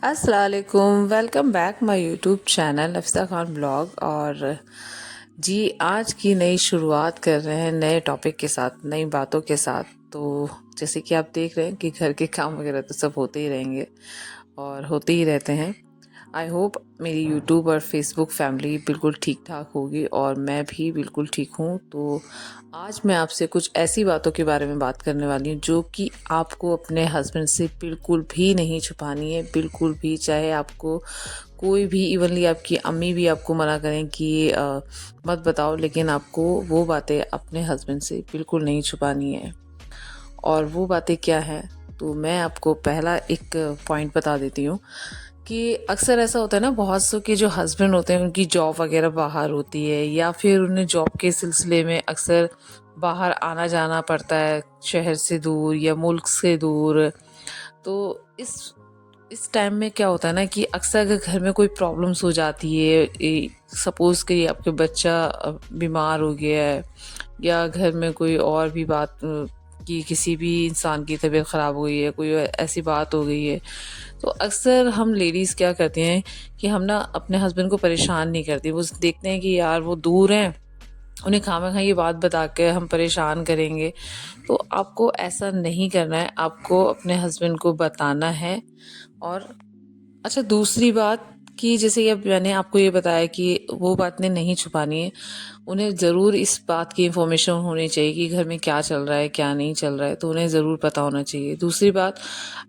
अस्सलाम वालेकुम, welcome back my YouTube channel Afsa Khan blog. और जी आज की नई शुरुआत कर रहे हैं नए टॉपिक के साथ, नई बातों के साथ। तो जैसे कि आप देख रहे हैं कि घर के काम वगैरह तो सब होते ही रहेंगे और होते ही रहते हैं। आई होप मेरी यूट्यूब और फेसबुक फैमिली बिल्कुल ठीक ठाक होगी और मैं भी बिल्कुल ठीक हूँ। तो आज मैं आपसे कुछ ऐसी बातों के बारे में बात करने वाली हूँ जो कि आपको अपने हस्बैंड से बिल्कुल भी नहीं छुपानी है, बिल्कुल भी। चाहे आपको कोई भी, इवनली आपकी अम्मी भी आपको मना करें कि मत बताओ, लेकिन आपको वो बातें अपने हस्बैंड से बिल्कुल नहीं छुपानी है। और वो बातें क्या हैं, तो मैं आपको पहला एक पॉइंट बता देती हूँ कि अक्सर ऐसा होता है ना, बहुत सौ के जो हस्बैंड होते हैं उनकी जॉब वगैरह बाहर होती है, या फिर उन्हें जॉब के सिलसिले में अक्सर बाहर आना जाना पड़ता है, शहर से दूर या मुल्क से दूर। तो इस टाइम में क्या होता है ना कि अक्सर अगर घर में कोई प्रॉब्लम्स हो जाती है, सपोज़ कि आपके बच्चा बीमार हो गया है, या घर में कोई और भी बात, कि किसी भी इंसान की तबीयत ख़राब हो गई है, कोई ऐसी बात हो गई है, तो अक्सर हम लेडीज़ क्या करते हैं कि हम ना अपने हस्बैंड को परेशान नहीं करती। वो देखते हैं कि यार वो दूर हैं, उन्हें खामख़ा ये बात बता के हम परेशान करेंगे। तो आपको ऐसा नहीं करना है, आपको अपने हस्बैंड को बताना है। और अच्छा, दूसरी बात कि जैसे कि अब मैंने आपको ये बताया कि वो बातें नहीं छुपानी है, उन्हें ज़रूर इस बात की इन्फॉर्मेशन होनी चाहिए कि घर में क्या चल रहा है, क्या नहीं चल रहा है, तो उन्हें ज़रूर पता होना चाहिए। दूसरी बात,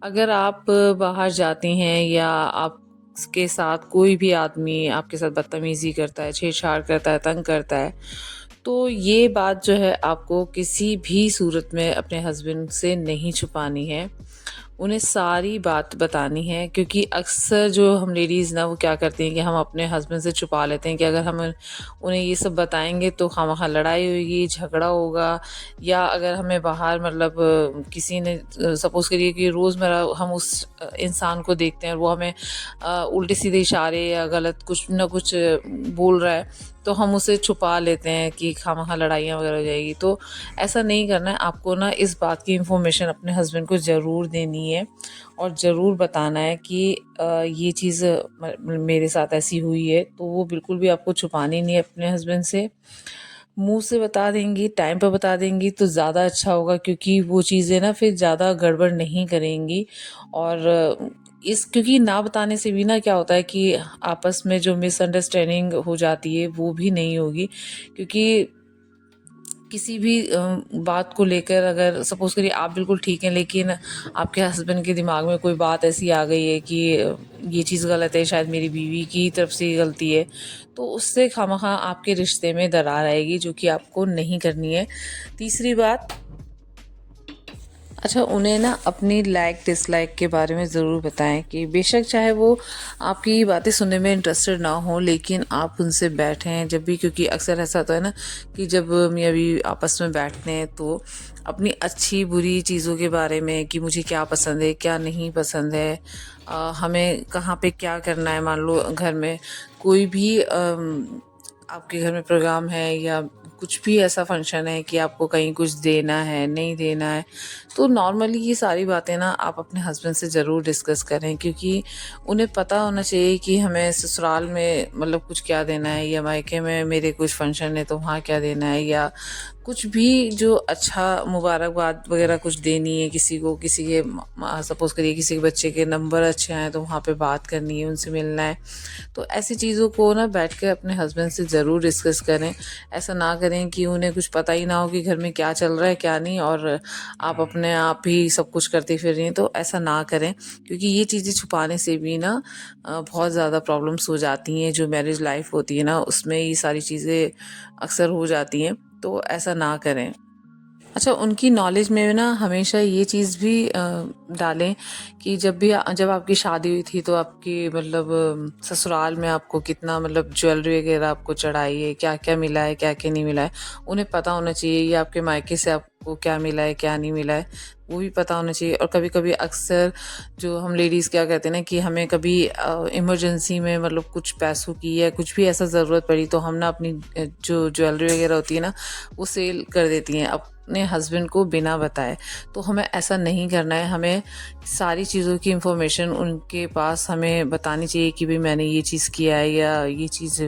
अगर आप बाहर जाती हैं या आपके साथ कोई भी आदमी आपके साथ बदतमीज़ी करता है, छेड़छाड़ करता है, तंग करता है, तो ये बात जो है आपको किसी भी सूरत में अपने हस्बैंड से नहीं छुपानी है, उन्हें सारी बात बतानी है। क्योंकि अक्सर जो हम लेडीज़ ना, वो क्या करती हैं कि हम अपने हस्बैंड से छुपा लेते हैं कि अगर हम उन्हें ये सब बताएंगे तो खामखा लड़ाई होगी, झगड़ा होगा। या अगर हमें बाहर मतलब किसी ने सपोज़ करिए कि रोज़मर्रा हम उस इंसान को देखते हैं और वो हमें उल्टे सीधे इशारे या गलत कुछ ना कुछ बोल रहा है, तो हम उसे छुपा लेते हैं कि खामखा लड़ाइयाँ वगैरह हो जाएगी। तो ऐसा नहीं करना है, आपको ना इस बात की इन्फॉर्मेशन अपने हस्बैंड को ज़रूर देनी है और ज़रूर बताना है कि ये चीज़ मेरे साथ ऐसी हुई है। तो वो बिल्कुल भी आपको छुपानी नहीं है अपने हस्बैंड से। मुंह से बता देंगी, टाइम पर बता देंगी तो ज़्यादा अच्छा होगा, क्योंकि वो चीज़ें ना फिर ज़्यादा गड़बड़ नहीं करेंगी। और क्योंकि ना बताने से भी ना क्या होता है कि आपस में जो मिसअंडरस्टैंडिंग हो जाती है वो भी नहीं होगी। क्योंकि किसी भी बात को लेकर, अगर सपोज़ करिए आप बिल्कुल ठीक हैं, लेकिन आपके हस्बैंड के दिमाग में कोई बात ऐसी आ गई है कि ये चीज़ गलत है, शायद मेरी बीवी की तरफ से ये गलती है, तो उससे खामखा आपके रिश्ते में दरार आएगी, जो कि आपको नहीं करनी है। तीसरी बात, अच्छा, उन्हें ना अपनी लाइक डिसलाइक के बारे में ज़रूर बताएं कि बेशक चाहे वो आपकी बातें सुनने में इंटरेस्टेड ना हो, लेकिन आप उनसे बैठें जब भी। क्योंकि अक्सर ऐसा होता है ना कि जब मियाँ बीवी आपस में बैठते हैं तो अपनी अच्छी बुरी चीज़ों के बारे में, कि मुझे क्या पसंद है, क्या नहीं पसंद है, हमें कहाँ पे क्या करना है। मान लो घर में कोई भी आपके घर में प्रोग्राम है या कुछ भी ऐसा फंक्शन है कि आपको कहीं कुछ देना है, नहीं देना है, तो नॉर्मली ये सारी बातें ना आप अपने हस्बैंड से ज़रूर डिस्कस करें। क्योंकि उन्हें पता होना चाहिए कि हमें ससुराल में मतलब कुछ क्या देना है, या मायके में मेरे कुछ फंक्शन है तो वहाँ क्या देना है, या कुछ भी जो अच्छा मुबारकबाद वगैरह कुछ देनी है किसी को, किसी के सपोज़ करिए किसी के बच्चे के नंबर अच्छे आए तो वहाँ पे बात करनी है, उनसे मिलना है। तो ऐसी चीज़ों को ना बैठ के अपने हस्बैंड से ज़रूर डिस्कस करें। ऐसा ना करें कि उन्हें कुछ पता ही ना हो कि घर में क्या चल रहा है क्या नहीं, और आप अपने आप ही सब कुछ करती फिर रही हैं। तो ऐसा ना करें, क्योंकि ये चीज़ें छुपाने से भी ना बहुत ज़्यादा प्रॉब्लम्स हो जाती हैं। जो मैरिज लाइफ होती है ना, उसमें ये सारी चीज़ें अक्सर हो जाती हैं, तो ऐसा ना करें। अच्छा, उनकी नॉलेज में ना हमेशा ये चीज़ भी डालें कि जब आपकी शादी हुई थी तो आपकी मतलब ससुराल में आपको कितना मतलब ज्वेलरी वगैरह आपको चढ़ाई है, क्या क्या मिला है, क्या क्या नहीं मिला है, उन्हें पता होना चाहिए। या आपके मायके से आपको क्या मिला है, क्या नहीं मिला है, वो भी पता होना चाहिए। और कभी कभी अक्सर जो हम लेडीज़ क्या कहते हैं ना कि हमें कभी इमरजेंसी में मतलब कुछ पैसों की या कुछ भी ऐसा ज़रूरत पड़ी, तो हम ना अपनी जो ज्वेलरी वगैरह होती है ना, वो सेल कर देती हैं। अब अपने हस्बैंड को बिना बताए। तो हमें ऐसा नहीं करना है, हमें सारी चीज़ों की इन्फॉर्मेशन उनके पास हमें बतानी चाहिए कि भाई मैंने ये चीज़ किया है या ये चीज़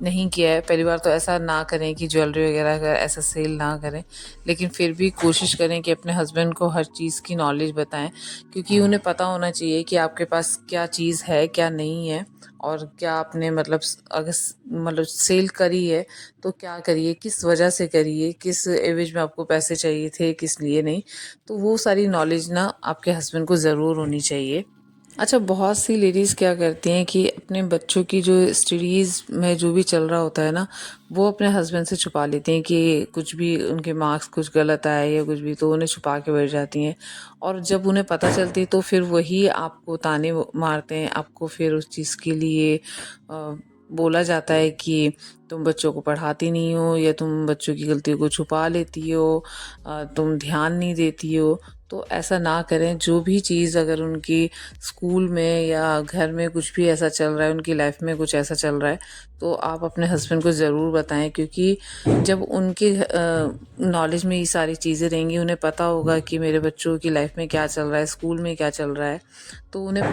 नहीं किया है। पहली बार तो ऐसा ना करें कि ज्वेलरी वगैरह का ऐसा सेल ना करें, लेकिन फिर भी कोशिश करें कि अपने हस्बैंड को हर चीज़ की नॉलेज बताएं, क्योंकि उन्हें पता होना चाहिए कि आपके पास क्या चीज़ है क्या नहीं है, और क्या आपने मतलब अगर मतलब सेल करी है तो क्या करिए, किस वजह से करिए, किस एवज में आपको पैसे चाहिए थे, किस लिए नहीं। तो वो सारी नॉलेज ना आपके हस्बैंड को ज़रूर होनी चाहिए। अच्छा, बहुत सी लेडीज़ क्या करती हैं कि अपने बच्चों की जो स्टडीज़ में जो भी चल रहा होता है ना, वो अपने हस्बैंड से छुपा लेती हैं कि कुछ भी उनके मार्क्स कुछ गलत आए या कुछ भी, तो उन्हें छुपा के बैठ जाती हैं। और जब उन्हें पता चलती है तो फिर वही आपको ताने मारते हैं, आपको फिर उस चीज़ के लिए बोला जाता है कि तुम बच्चों को पढ़ाती नहीं हो, या तुम बच्चों की गलतियों को छुपा लेती हो, तुम ध्यान नहीं देती हो। तो ऐसा ना करें। जो भी चीज़ अगर उनकी स्कूल में या घर में कुछ भी ऐसा चल रहा है, उनकी लाइफ में कुछ ऐसा चल रहा है, तो आप अपने हस्बैंड को ज़रूर बताएं, क्योंकि जब उनके नॉलेज में ये सारी चीज़ें रहेंगी, उन्हें पता होगा कि मेरे बच्चों की लाइफ में क्या चल रहा है, स्कूल में क्या चल रहा है, तो उन्हें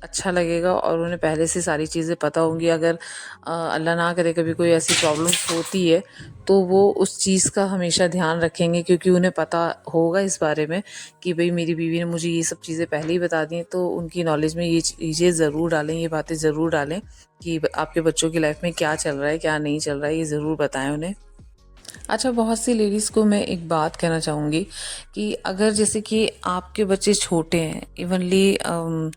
अच्छा लगेगा और उन्हें पहले से सारी चीज़ें पता होंगी। अगर अल्लाह ना करे कभी कोई ऐसी प्रॉब्लम्स होती है, तो वो उस चीज़ का हमेशा ध्यान रखेंगे, क्योंकि उन्हें पता होगा इस बारे में कि भाई मेरी बीवी ने मुझे ये सब चीज़ें पहले ही बता दी हैं। तो उनकी नॉलेज में ये चीज़ें ज़रूर डालें, ये बातें ज़रूर डालें कि आपके बच्चों की लाइफ में क्या चल रहा है क्या नहीं चल रहा है, ये ज़रूर बताएं उन्हें। अच्छा, बहुत सी लेडीज़ को मैं एक बात कहना चाहूँगी कि अगर जैसे कि आपके बच्चे छोटे हैं, इवनली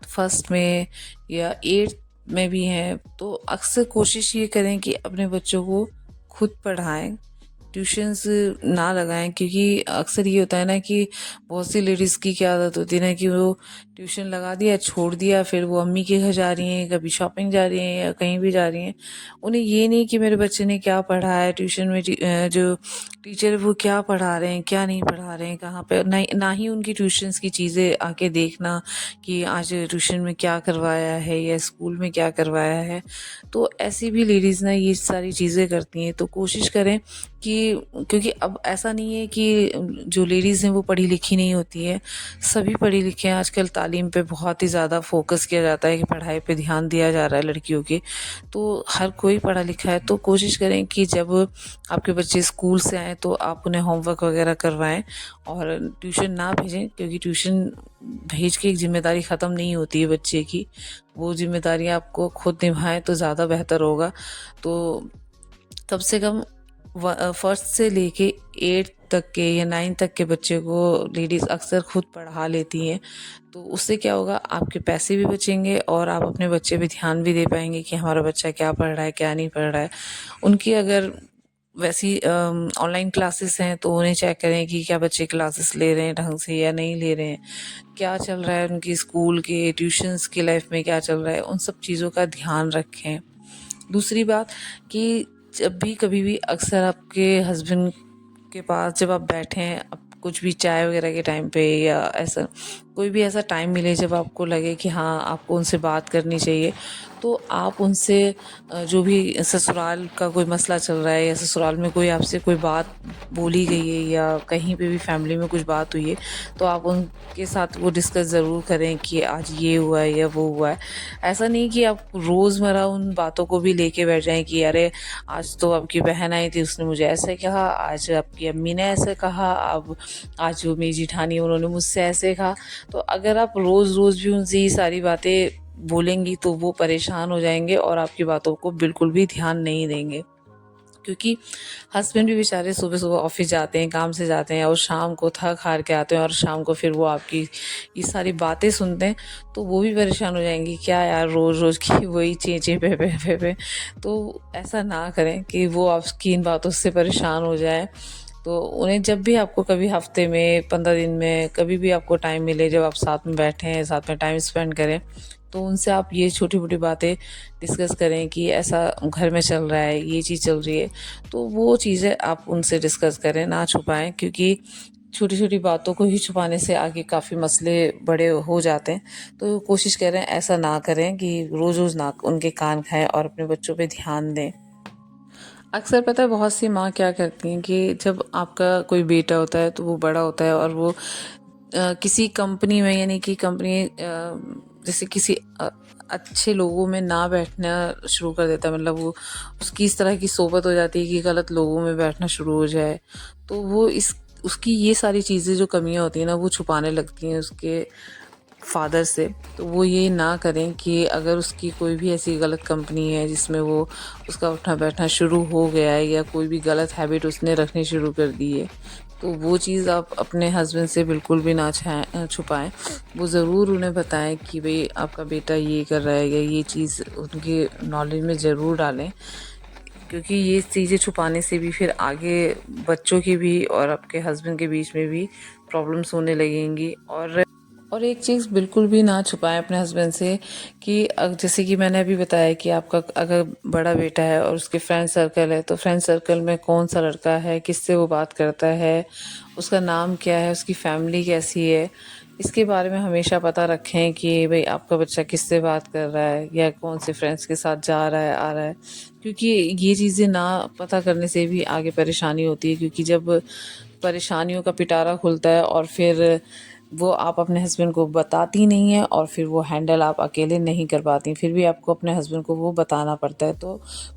फर्स्ट में या एट्थ में भी हैं, तो अक्सर कोशिश ये करें कि अपने बच्चों को खुद पढ़ाएं, ट्यूशन्स ना लगाएं। क्योंकि अक्सर ये होता है ना कि बहुत सी लेडीज़ की क्या आदत होती है ना कि वो ट्यूशन लगा दिया, छोड़ दिया, फिर वो अम्मी के घर जा रही हैं, कभी शॉपिंग जा रही हैं या कहीं भी जा रही हैं। उन्हें ये नहीं कि मेरे बच्चे ने क्या पढ़ा है ट्यूशन में, जो टीचर है वो क्या पढ़ा रहे हैं क्या नहीं पढ़ा रहे हैं, कहाँ पे, ना ही उनकी ट्यूशन्स की चीज़ें आके देखना कि आज ट्यूशन में क्या करवाया है या स्कूल में क्या करवाया है। तो ऐसी भी लेडीज़ ना ये सारी चीज़ें करती हैं। तो कोशिश करें कि, क्योंकि अब ऐसा नहीं है कि जो लेडीज़ हैं वो पढ़ी लिखी नहीं होती है, सभी पढ़ी लिखी हैं। आजकल तालीम पे बहुत ही ज़्यादा फोकस किया जाता है कि पढ़ाई पे ध्यान दिया जा रहा है लड़कियों के, तो हर कोई पढ़ा लिखा है। तो कोशिश करें कि जब आपके बच्चे स्कूल से आएँ तो आप उन्हें होमवर्क वगैरह करवाएं और ट्यूशन ना भेजें, क्योंकि ट्यूशन भेज के एक जिम्मेदारी ख़त्म नहीं होती है बच्चे की, वो जिम्मेदारी आपको खुद निभाएं तो ज़्यादा बेहतर होगा। तो कम से कम फर्स्ट से लेके एट्थ तक के या नाइन्थ तक के बच्चे को लेडीज़ अक्सर खुद पढ़ा लेती हैं। तो उससे क्या होगा, आपके पैसे भी बचेंगे और आप अपने बच्चे पे ध्यान भी दे पाएंगे कि हमारा बच्चा क्या पढ़ रहा है क्या नहीं पढ़ रहा है। उनकी अगर वैसी ऑनलाइन क्लासेस हैं तो उन्हें चेक करें कि क्या बच्चे क्लासेस ले रहे हैं ढंग से या नहीं ले रहे हैं, क्या चल रहा है उनकी स्कूल के ट्यूशन्स की लाइफ में क्या चल रहा है, उन सब चीज़ों का ध्यान रखें। दूसरी बात कि जब भी कभी भी अक्सर आपके हस्बैंड के पास जब आप बैठें, अब कुछ भी चाय वगैरह के टाइम पे या ऐसा कोई भी ऐसा टाइम मिले जब आपको लगे कि हाँ आपको उनसे बात करनी चाहिए, तो आप उनसे जो भी ससुराल का कोई मसला चल रहा है या ससुराल में कोई आपसे कोई बात बोली गई है या कहीं पे भी फैमिली में कुछ बात हुई है, तो आप उनके साथ वो डिस्कस ज़रूर करें कि आज ये हुआ है या वो हुआ है। ऐसा नहीं कि आप रोज़मर्रा उन बातों को भी लेके बैठ जाएं कि अरे आज तो आपकी बहन आई थी उसने मुझे ऐसे कहा, आज आपकी अम्मी ने ऐसे कहा, अब आज जो मेरी जिठानी उन्होंने मुझसे ऐसे कहा। तो अगर आप रोज़ रोज़ भी उनसे ये सारी बातें बोलेंगी तो वो परेशान हो जाएंगे और आपकी बातों को बिल्कुल भी ध्यान नहीं देंगे। क्योंकि हस्बैंड भी बेचारे सुबह सुबह ऑफिस जाते हैं, काम से जाते हैं और शाम को थक हार के आते हैं और शाम को फिर वो आपकी ये सारी बातें सुनते हैं, तो वो भी परेशान हो जाएंगी, क्या यार रोज़ रोज़ की वही चेंचे पे। तो ऐसा ना करें कि वो आपकी इन बातों से परेशान हो जाए। तो उन्हें जब भी आपको कभी हफ्ते में 15 दिन में कभी भी आपको टाइम मिले, जब आप साथ में बैठें साथ में टाइम स्पेंड करें, तो उनसे आप ये छोटी मोटी बातें डिस्कस करें कि ऐसा घर में चल रहा है, ये चीज़ चल रही है। तो वो चीज़ें आप उनसे डिस्कस करें, ना छुपाएं, क्योंकि छोटी छोटी बातों को ही छुपाने से आगे काफ़ी मसले बड़े हो जाते हैं। तो कोशिश करें ऐसा ना करें कि रोज़ रोज़ ना उनके कान खाएं और अपने बच्चों पे ध्यान दें। अक्सर पता है बहुत सी माँ क्या करती हैं कि जब आपका कोई बेटा होता है तो वो बड़ा होता है और वो किसी कंपनी में, यानी कि कंपनी जैसे किसी अच्छे लोगों में ना बैठना शुरू कर देता है, मतलब वो उसकी इस तरह की सोबत हो जाती है कि गलत लोगों में बैठना शुरू हो जाए, तो वो इस उसकी ये सारी चीज़ें जो कमियां होती हैं ना वो छुपाने लगती हैं उसके फादर से। तो वो ये ना करें कि अगर उसकी कोई भी ऐसी गलत कंपनी है जिसमें वो उसका उठना बैठना शुरू हो गया है या कोई भी गलत हैबिट उसने रखनी शुरू कर दी है, तो वो चीज़ आप अपने हस्बैंड से बिल्कुल भी ना छुपाएं। वो ज़रूर उन्हें बताएं कि भाई आपका बेटा ये कर रहा है, या ये चीज़ उनके नॉलेज में ज़रूर डालें, क्योंकि ये चीज़ें छुपाने से भी फिर आगे बच्चों की भी और आपके हस्बैंड के बीच में भी प्रॉब्लम्स होने लगेंगी। और एक चीज़ बिल्कुल भी ना छुपाएं अपने हस्बैंड से कि जैसे कि मैंने अभी बताया कि आपका अगर बड़ा बेटा है और उसके फ्रेंड सर्कल है, तो फ्रेंड सर्कल में कौन सा लड़का है, किससे वो बात करता है, उसका नाम क्या है, उसकी फैमिली कैसी है, इसके बारे में हमेशा पता रखें कि भाई आपका बच्चा किससे बात कर रहा है या कौन से फ्रेंड्स के साथ जा रहा है, आ रहा है। क्योंकि ये चीज़ें ना पता करने से भी आगे परेशानी होती है, क्योंकि जब परेशानियों का पिटारा खुलता है और फिर वो आप अपने हस्बैंड को बताती नहीं है और फिर वो हैंडल आप अकेले नहीं कर पाती, फिर भी आपको अपने हस्बैंड को वो बताना पड़ता है। तो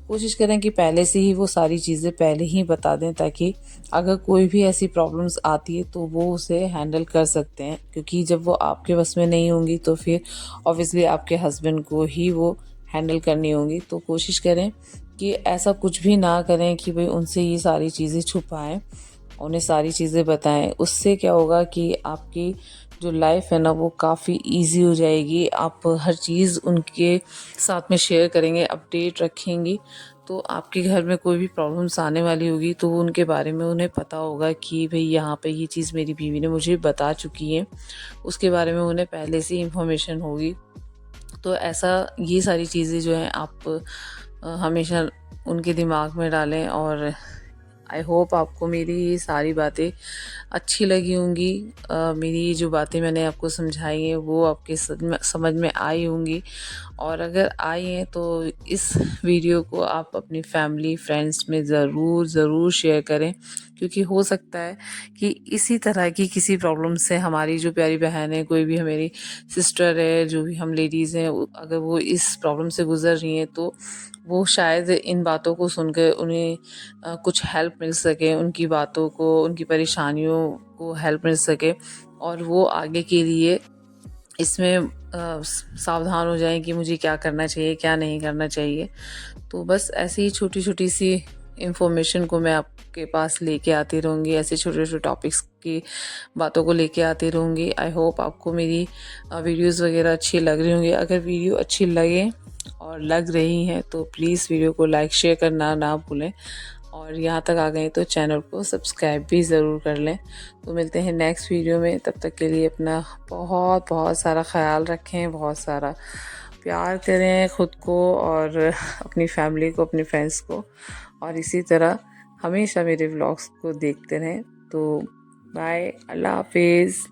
कोशिश करें कि पहले से ही वो सारी चीज़ें पहले ही बता दें, ताकि अगर कोई भी ऐसी प्रॉब्लम्स आती है तो वो उसे हैंडल कर सकते हैं, क्योंकि जब वो आपके बस में नहीं होंगी तो फिर ऑब्वियसली आपके हस्बैंड को ही वो हैंडल करनी होंगी। तो कोशिश करें कि ऐसा कुछ भी ना करें कि भाई उनसे ये सारी चीज़ें छुपाएं, उन्हें सारी चीज़ें बताएं। उससे क्या होगा कि आपकी जो लाइफ है ना वो काफ़ी इजी हो जाएगी। आप हर चीज़ उनके साथ में शेयर करेंगे, अपडेट रखेंगी, तो आपके घर में कोई भी प्रॉब्लम्स आने वाली होगी तो वो उनके बारे में उन्हें पता होगा कि भाई यहाँ पे ये चीज़ मेरी बीवी ने मुझे बता चुकी है, उसके बारे में उन्हें पहले से इंफॉर्मेशन होगी। तो ऐसा ये सारी चीज़ें जो हैं आप हमेशा उनके दिमाग में डालें। और आई होप आपको मेरी ये सारी बातें अच्छी लगी होंगी। मेरी ये जो बातें मैंने आपको समझाई हैं वो आपके समझ में आई होंगी, और अगर आई हैं तो इस वीडियो को आप अपनी फैमिली फ्रेंड्स में ज़रूर ज़रूर शेयर करें, क्योंकि हो सकता है कि इसी तरह की किसी प्रॉब्लम से हमारी जो प्यारी बहन है, कोई भी हमारी सिस्टर है, जो भी हम लेडीज़ हैं, अगर वो इस प्रॉब्लम से गुज़र रही हैं तो वो शायद इन बातों को सुनकर उन्हें कुछ हेल्प मिल सके, उनकी बातों को, उनकी परेशानियों को हेल्प मिल सके, और वो आगे के लिए इसमें सावधान हो जाएं कि मुझे क्या करना चाहिए, क्या नहीं करना चाहिए। तो बस ऐसी ही छोटी छोटी सी इंफॉर्मेशन को मैं आपके पास लेके आती रहूँगी, ऐसे छोटे छोटे टॉपिक्स की बातों को लेके आती रहूँगी। आई होप आपको मेरी वीडियोस वगैरह अच्छी लग रही होंगी। अगर वीडियो अच्छी लगे और लग रही हैं तो प्लीज़ वीडियो को लाइक शेयर करना ना भूलें, और यहाँ तक आ गए तो चैनल को सब्सक्राइब भी ज़रूर कर लें। तो मिलते हैं नेक्स्ट वीडियो में, तब तक के लिए अपना बहुत बहुत सारा ख्याल रखें, बहुत सारा प्यार करें ख़ुद को और अपनी फैमिली को, अपने फ्रेंड्स को, और इसी तरह हमेशा मेरे व्लॉग्स को देखते रहें। तो बाय, अल्लाह हाफिज़।